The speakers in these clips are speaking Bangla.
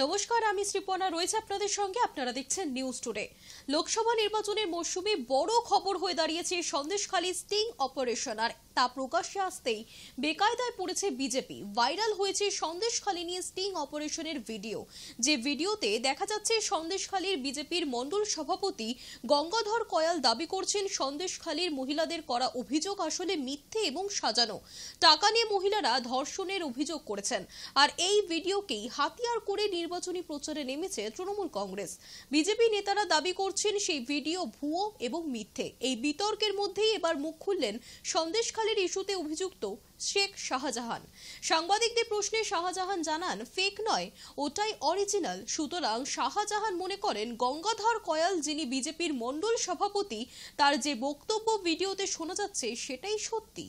নমস্কার, আমি শ্রীপর্ণা রয়েছে আপনাদের সঙ্গে। আপনারা দেখছেন নিউজ টুডে। লোকসভা নির্বাচনের মরশুমে বড় খবর হয়ে দাঁড়িয়েছে সন্দেশখালী স্টিং অপারেশন, আর তা প্রকাশ্যে আসতেই বেকায়দায় পড়েছে বিজেপি। ভাইরাল হয়েছে সন্দেশখালী নিয়ে স্টিং অপারেশনের ভিডিও, যে ভিডিওতে দেখা যাচ্ছে সন্দেশখালীর বিজেপির মণ্ডল সভাপতি গঙ্গাধর কয়াল দাবি করছেন সন্দেশখালীর মহিলাদের করা অভিযোগ আসলে মিথ্যে এবং সাজানো। টাকা নিয়ে মহিলারা ধর্ষণের অভিযোগ করেছেন, আর এই ভিডিওকেই হাতিয়ার করে নির্বাচনী প্রচারে নেমেছে তৃণমূল কংগ্রেস। বিজেপি নেতারা দাবি করছেন সেই ভিডিও ভুয়ো এবং মিথ্যে। এই বিতর্কের মধ্যেই এবার মুখ খুললেন সন্দেশখালীর ইস্যুতে অভিযুক্ত শেখ শাহজাহান। সাংবাদিকদের প্রশ্নে শাহজাহান জানান, ফেক নয়, ওটাই অরিজিনাল। সুতরাং শাহজাহান মনে করেন গঙ্গাধর কয়াল, যিনি বিজেপির মণ্ডল সভাপতি, তার যে বক্তব্য ভিডিওতে শোনা যাচ্ছে সেটাই সত্যি।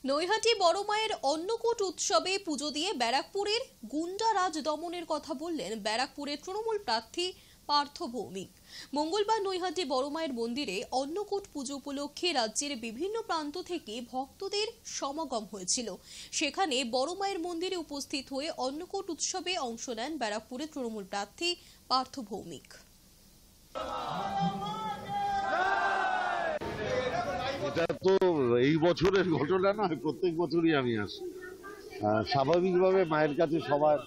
নৈহাটি বড় মায়ের অন্নকূট উৎসবে পুজো দিয়ে ব্যারাকপুরের গুন্ডা রাজ দমনের কথা বললেন ব্যারাকপুরের তৃণমূল প্রার্থী পার্থ ভৌমিক। মঙ্গলবার নৈহাটি বড় মায়ের মন্দিরে অন্নকূট পুজো উপলক্ষে রাজ্যের বিভিন্ন প্রান্ত থেকে ভক্তদের সমাগম হয়েছিল। সেখানে বড় মায়ের মন্দিরে উপস্থিত হয়ে অন্নকূট উৎসবে অংশ নেন ব্যারাকপুরের তৃণমূল প্রার্থী পার্থ ভৌমিক। এটা তো এই বছরের ঘটনা নয়, প্রত্যেক বছরই আমি আসি। স্বাভাবিকভাবে মায়ের কাছে সবার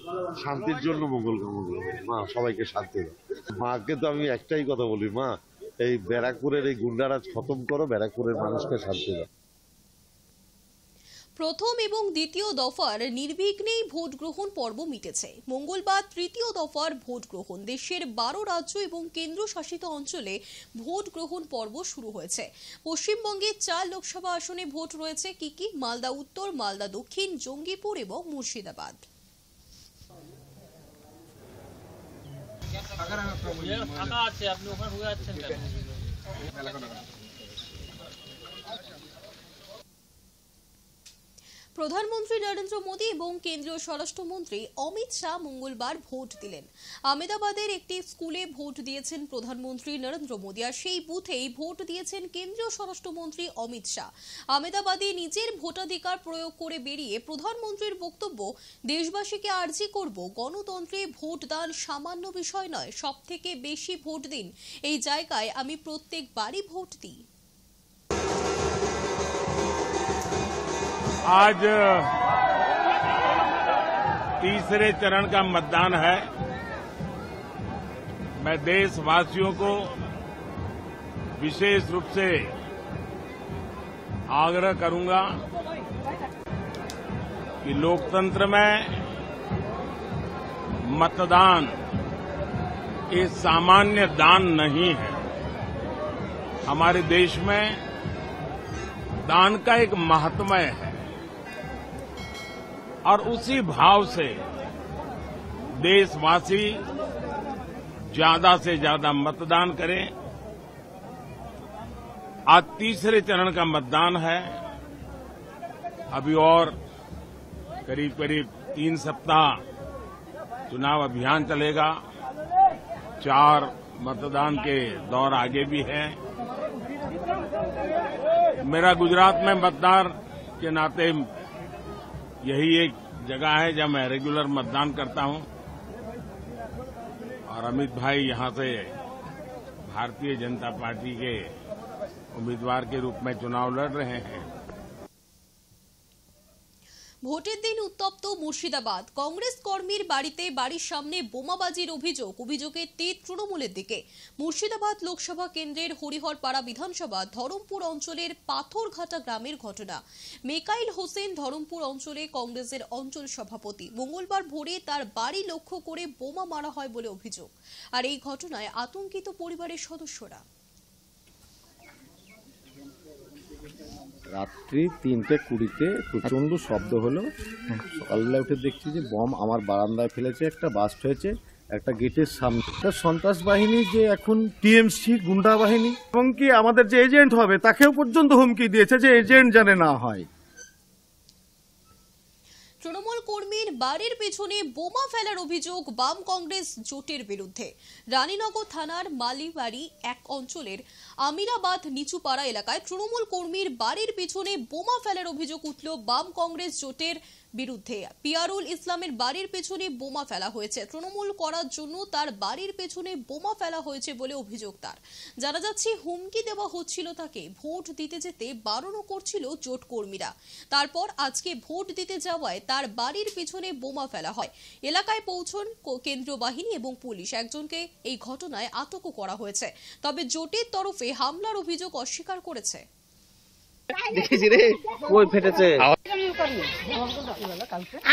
শান্তির জন্য মঙ্গল কামনা করি। মা সবাইকে শান্তি দাও। মাকে তো আমি একটাই কথা বলি, মা এই ব্যারাকপুরের এই গুন্ডারাজ খতম করো, ব্যারাকপুরের মানুষকে শান্তি দাও। প্রথম এবং দ্বিতীয় দফার নির্বিঘ্নেই ভোট গ্রহণ পর্ব মিটেছে। মঙ্গলবার তৃতীয় দফার ভোট গ্রহণ। দেশের 12 রাজ্য এবং কেন্দ্রশাসিত অঞ্চলে ভোট গ্রহণ পর্ব শুরু হয়েছে। পশ্চিমবঙ্গে 4 লোকসভা আসনে ভোট রয়েছে। কি মালদা উত্তর, মালদা দক্ষিণ, জঙ্গিপুর এবং মুর্শিদাবাদ। প্রধানমন্ত্রী নরেন্দ্র মোদী এবং কেন্দ্রীয় স্বরাষ্ট্রমন্ত্রী অমিত শাহ মঙ্গলবার ভোট দিলেন। আহমেদাবাদের একটি স্কুলে ভোট দিয়েছেন প্রধানমন্ত্রী নরেন্দ্র মোদী, আর সেই বুথেই ভোট দিয়েছেন কেন্দ্রীয় স্বরাষ্ট্রমন্ত্রী অমিত শাহ। আহমেদাবাদে নিজের ভোটাধিকার প্রয়োগ করে বেরিয়ে প্রধানমন্ত্রীর বক্তব্য, দেশবাসীকে আর্জি করব, গণতন্ত্রে ভোট দান সামান্য বিষয় নয়, সবথেকে বেশি ভোট দিন। এই জায়গায় আমি প্রত্যেকবারই ভোট দিই। आज तीसरे चरण का मतदान है। मैं देशवासियों को विशेष रूप से आग्रह करूंगा कि लोकतंत्र में मतदान ये सामान्य दान नहीं है। हमारे देश में दान का एक महात्म्य है, और उसी भाव से देशवासी ज्यादा से ज्यादा मतदान करें। आज तीसरे चरण का मतदान है। अभी और करीब 3 सप्ताह चुनाव अभियान चलेगा। 4 मतदान के दौर आगे भी है। मेरा गुजरात में मतदान के नाते यही एक जगह है जहां मैं रेगुलर मतदान करता हूं, और अमित भाई यहां से भारतीय जनता पार्टी के उम्मीदवार के रूप में चुनाव लड़ रहे हैं। ভোটের দিন উত্তপ্ত মুর্শিদাবাদ। কংগ্রেস কর্মীর বাড়ির সামনে বোমাবাজির অভিযোগের তীর তৃণমূলের দিকে। মুর্শিদাবাদ লোকসভা কেন্দ্রের হরিহরপাড়া বিধানসভা ধরমপুর অঞ্চলের পাথরঘাটা গ্রামের ঘটনা। মেকাইল হোসেন ধরমপুর অঞ্চলে কংগ্রেসের অঞ্চল সভাপতি। মঙ্গলবার ভোরে তার বাড়ি লক্ষ্য করে বোমা মারা হয় বলে অভিযোগ, আর এই ঘটনায় আতঙ্কিত পরিবারের সদস্যরা। রাত্রি 3:20 প্রচন্ড শব্দ হলো। সকালবেলা উঠে দেখছি যে বম আমার বারান্দায় ফেলেছে, একটা বাস্ট হয়েছে একটা গেটের সামনে। সন্ত্রাস বাহিনী যে এখন টিএমসি গুন্ডা বাহিনী, এবং কি আমাদের যে এজেন্ট হবে তাকেও পর্যন্ত হুমকি দিয়েছে যে এজেন্ট জানে না হয়। তৃণমূল কর্মীর বাড়ির পেছনে বোমা ফেলার অভিযোগ বাম কংগ্রেস জোটের বিরুদ্ধে। রানীনগর থানার মালিবাড়ি এক অঞ্চলের আমিরাবাদ নিচুপাড়া এলাকায় তৃণমূল কর্মীর বাড়ির পেছনে বোমা ফেলার অভিযোগ উঠল বাম কংগ্রেস জোটের বিরুদ্ধে। পিয়ারুল ইসলামের বাড়ির পেছনে বোমা ফেলা হয়েছে। তৃণমূল করার জন্য তার বাড়ির পেছনে বোমা ফেলা হয়েছে বলে অভিযোগ তার। জানা যাচ্ছে হুমকি দেওয়া হচ্ছিল তাকে, ভোট দিতে যেতে বারণও করছিল জোট কর্মীরা। তারপর আজকে ভোট দিতে যাওয়ায় তার বাড়ির পেছনে বোমা ফেলা হয়। এলাকায় পৌঁছন কেন্দ্রীয় বাহিনী এবং পুলিশ। একজনকে এই ঘটনায় আটকও করা হয়েছে। তবে জোটের তরফে হামলার অভিযোগ অস্বীকার করেছে।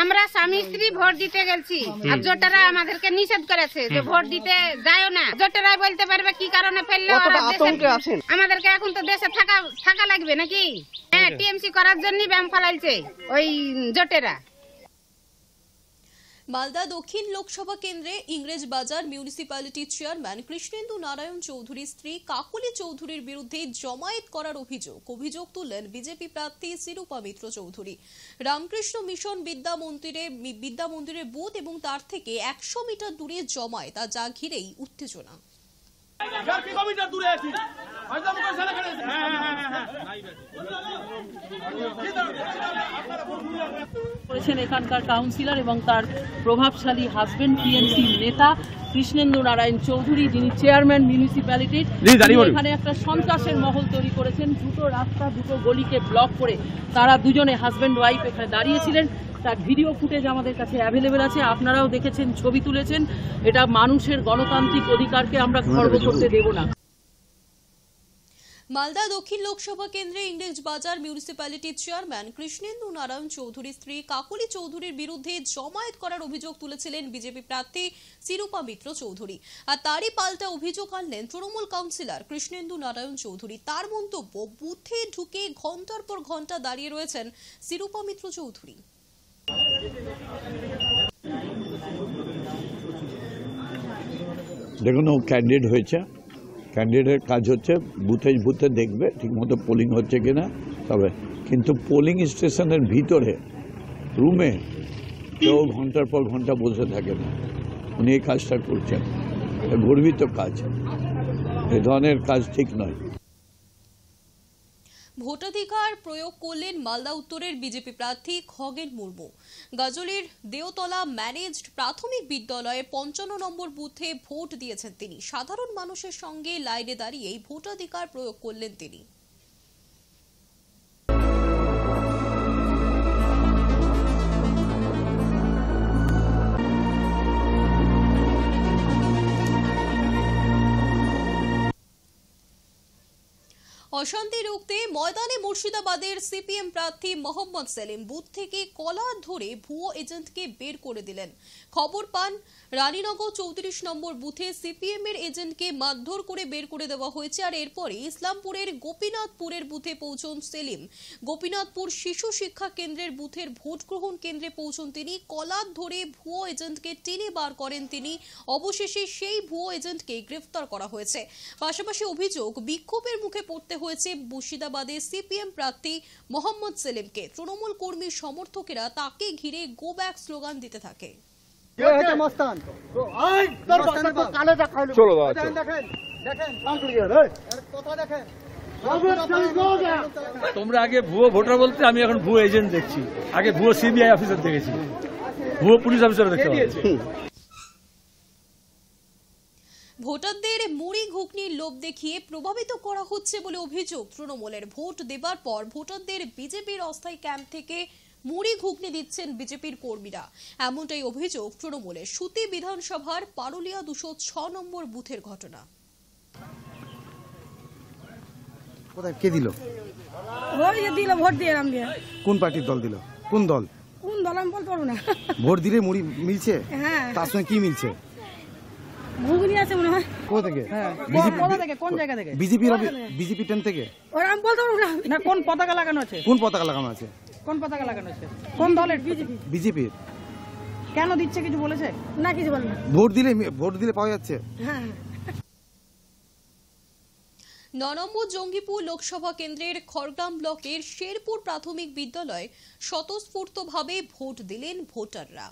আমরা স্বামী স্ত্রী ভোট দিতে গেছি, আর জোটেরা আমাদেরকে নিষেধ করেছে যে ভোট দিতে যাও না। জোটেরাই বলতে পারবে কি কারণে ফেললো। আমাদেরকে এখন তো দেশে থাকা লাগবে নাকি? হ্যাঁ, টিএমসি করার জন্য ব্যায়াম ফেলাইছে ওই জোটেরা। মালদা দক্ষিণ লোকসভা কেন্দ্রে ইংরেজ বাজার মিউনিসিপ্যালিটির চেয়ারম্যান কৃষ্ণেন্দু নারায়ণ চৌধুরীর স্ত্রী কাকলি চৌধুরীর বিরুদ্ধে জমায়েত করার অভিযোগ তুললেন বিজেপি প্রার্থী শিরূপা মিত্র চৌধুরী। রামকৃষ্ণ মিশন বিদ্যা মন্দিরের বুথ এবং তার থেকে 100 মিটার দূরে জমায়েত, যা ঘিরেই উত্তেজনা। করেছেন এখানকার কাউন্সিলর এবং তার প্রভাবশালী হাজবেন্ড টিএমসি নেতা কৃষ্ণেন্দু নারায়ণ চৌধুরী, যিনি চেয়ারম্যান মিউনিসিপ্যালিটির। এখানে একটা সন্ত্রাসের মহল তৈরি করেছেন। দুটো রাস্তা, দুটো গলিকে ব্লক করে তারা দুজনে হাজবেন্ড ওয়াইফ এখানে দাঁড়িয়েছিলেন। তার ভিডিও ফুটেজ আমাদের কাছে অ্যাভেলেবেল আছে, আপনারাও দেখেছেন, ছবি তুলেছেন। এটা মানুষের গণতান্ত্রিক অধিকারকে আমরা খর্ব করতে দেব না। মালদা দক্ষিণ লোকসভা কেন্দ্রে ইংরেজ বাজার মিউনিসিপ্যালিটির চেয়ারম্যান কৃষ্ণেন্দু নারায়ণ চৌধুরীর স্ত্রী কাকলি চৌধুরীর বিরুদ্ধে জমায়েত করার অভিযোগ তুলেছিলেন বিজেপি প্রার্থী শিরূপা মিত্র চৌধুরী। আর তারই পাল্টা অভিযোগ আনলেন তৃণমূল কাউন্সিলর কৃষ্ণেন্দু নারায়ণ চৌধুরী। তার মন্তব্য, বুথে ঢুকে ঘন্টার পর ঘন্টা দাঁড়িয়ে রয়েছেন শিরূপা মিত্র চৌধুরী। দেখুন, ও ক্যান্ডিডেট হয়েছে, ক্যান্ডিডেটের কাজ হচ্ছে বুথে বুথে দেখবে ঠিকমতো পোলিং হচ্ছে কিনা। তবে কিন্তু পোলিং স্টেশনের ভিতরে রুমে কেউ ঘন্টার পর ঘন্টা বসে থাকে না। উনি এই কাজটা করছেন, গর্বিত কাজ। এ ধরনের কাজ ঠিক নয়। ভোটাধিকার প্রয়োগ করলেন মালদা উত্তরের বিজেপি প্রার্থী খগেন মুর্মু। গাজলের দেওতলা ম্যানেজড প্রাথমিক বিদ্যালয়ে 55 নম্বর বুথে ভোট দিয়েছেন তিনি। সাধারণ মানুষের সঙ্গে লাইনে দাঁড়িয়ে ভোটাধিকার প্রয়োগ করলেন তিনি। অশান্তি রুখতে ময়দানে মুর্শিদাবাদের সিপিএম প্রার্থী মোহাম্মদ সেলিম বুথ থেকে কলার ধরে ভুয়ো এজেন্টকে বের করে দিলেন। খবর পান রানীনগর 34 নম্বর বুথে সিপিএম এর এজেন্টকে মারধর করে বের করে দেওয়া হয়েছে। আর এরপরে ইসলামপুরের গোপীনাথপুরের বুথে পৌঁছন সেলিম। গোপীনাথপুর শিশু শিক্ষা কেন্দ্রের বুথের ভোট গ্রহণ কেন্দ্রে পৌঁছন তিনি। কলার ধরে ভুয়ো এজেন্টকে টেনে বার করেন তিনি। অবশেষে সেই ভুয়ো এজেন্টকে গ্রেফতার করা হয়েছে। পাশাপাশি অভিযোগ, বিক্ষোভের মুখে পড়তে হয়েছে মুর্শিদাবাদে সিপিএম প্রার্থী মোহাম্মদ সেলিমকে। তৃণমূল কর্মী সমর্থকেরা তাকে ঘিরে গো ব্যাক স্লোগান দিতে থাকে। তোমরা আগে ভুয়ো ভোটার বলতে, আমি এখন ভুয়ো এজেন্ট দেখছি। আগে ভুয়ো সিবিআই অফিসার দেখেছি, ভুয়ো পুলিশ অফিসার দেখতে পাচ্ছি। ভোটারদের মুড়ি ঘুগনির লোভ দেখিয়ে প্রভাবিত করা হচ্ছে বলে অভিযোগ তৃণমূলের। ভোট দেবার পর ভোটারদের বিজেপির অস্থায়ী ক্যাম্প থেকে মুড়ি ঘুগনি দিচ্ছেন বিজেপির কর্মীরা, এমনটাই অভিযোগ তৃণমূলের। সুতি বিধানসভার পারুলিয়া 206 নম্বর বুথের ঘটনা। কোথায় কে দিল? ভোট দিয়ে নাম দিয়ে। কোন পার্টির দল দিল? কোন দল? কোন দল আমি বলতে পারবো না। ভোট দিলে মুড়ি মিলছে? হ্যাঁ। তার সঙ্গে কি মিলছে? ঘুগনি আছে মনে হয়। কোথা থেকে? কোথা থেকে? কোন জায়গা থেকে? বিজেপি টেন থেকে? ওরা আমি বলতে পারবো না। না, কোন পতাকা লাগানো আছে? কোন পতাকা লাগানো আছে? কোন পতাকা লাগানো আছে? কোন দলের? বিজেপির। কেন দিচ্ছে কিছু বলেছে? না, কিছু বলে না। ভোট দিলে পাওয়া যাচ্ছে। হ্যাঁ। 9 নম্বর জঙ্গিপুর লোকসভা কেন্দ্রের খড়গ্রাম ব্লকের শেরপুর প্রাথমিক বিদ্যালয়ে স্বতঃস্ফূর্তভাবে ভোট দিলেন ভোটাররা।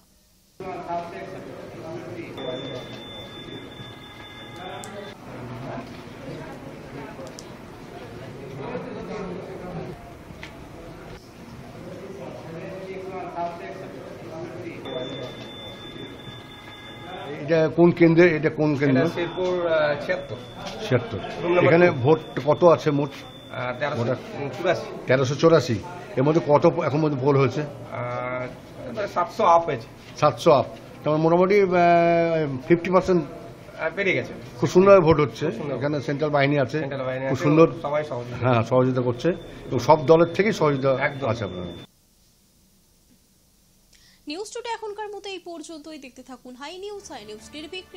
এটা কোন কেন্দ্রে? এটা কোন কেন্দ্র? শেরপুর 76। এখানে ভোট কত আছে মোট? 1384। এর মধ্যে কত এখন মধ্যে ভোট হয়েছে? 700 আপ হয়েছে। 700 আপ, তার মোটামুটি 50% পেরিয়ে গেছে। খুব সুন্দর ভোট হচ্ছে। এখানে সেন্ট্রাল বাহিনী আছে, খুব সুন্দর, সবাই হ্যাঁ সহযোগিতা করছে এবং সব দলের থেকেই সহযোগিতা আছে আপনার। নিউজ টুডে এখনকার মতো এই পর্যন্তই। দেখতে থাকুন হাই নিউজ নিরপেক্ষ।